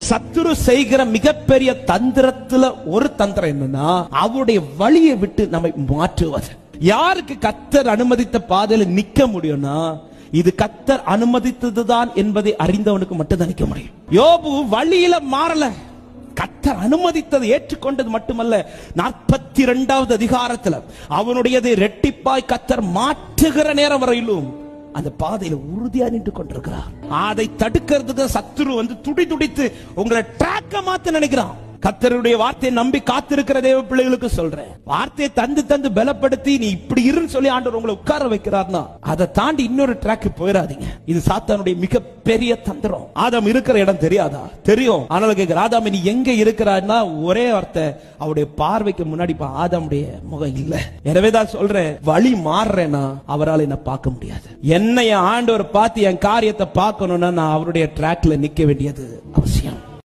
சத்துரு செய்கிற மிகப்பெரிய தந்திரத்துல ஒரு தந்திரம் என்னன்னா, அவருடைய வழியை விட்டு நம்மை மாற்றுவது. யாருக்கு கர்த்தர் அனுமதித்த பாதையில நிக்க முடியும்னா, இது கர்த்தர் அனுமதித்ததுதான் என்பதை அறிந்தவனுக்கு மட்டும்தான் நிக்க முடியும். யோபு வழியில மாறல, கர்த்தர் அனுமதித்ததை ஏற்றுக்கொண்டது மட்டுமல்ல, 42வது அதிகாரத்துல அவனுடையதை ரெட்டிப்பாய் கர்த்தர் மாற்றுகிற நேரம் வரையிலும் அந்த பாதையில உறுதியா நின்று கொண்டிருக்கிறார். அதை தடுக்கிறதுக்கு சத்துரு துடி துடித்து உங்களை ட்ராக்க மாத்த நினைக்கிறான். கர்த்தருடைய வார்த்தையை நம்பி காத்திருக்கிற தேவ பிள்ளைகளுக்கு சொல்றேன், வார்த்தையை தந்து தந்து பலப்படுத்தி நீ இப்படி இருன்னு சொல்லி ஆண்டவர் உங்களை உட்கார வைக்கிறார்னா அதை தாண்டி இன்னொரு ட்ராக் போயிடாதீங்க. இது சாத்தானுடைய மிகப்பெரிய தந்திரம். ஆதாம் இருக்கிற இடம் தெரியாதா? தெரியும். ஆனாலும் கேட்கிற, ஆதாம் நீ எங்க இருக்கிறான்னா ஒரே வார்த்தை, அவருடைய பார்வைக்கு முன்னாடி ஆதாமுடைய முகம் இல்ல. எனவேதான் சொல்றேன், வழி மாறுறேன்னா அவரால் என்ன பார்க்க முடியாது. என்னைய ஆண்டவர் பார்த்து என் காரியத்தை பார்க்கணும்னா நான் அவருடைய ட்ராக்ல நிக்க வேண்டியது அவசியம்.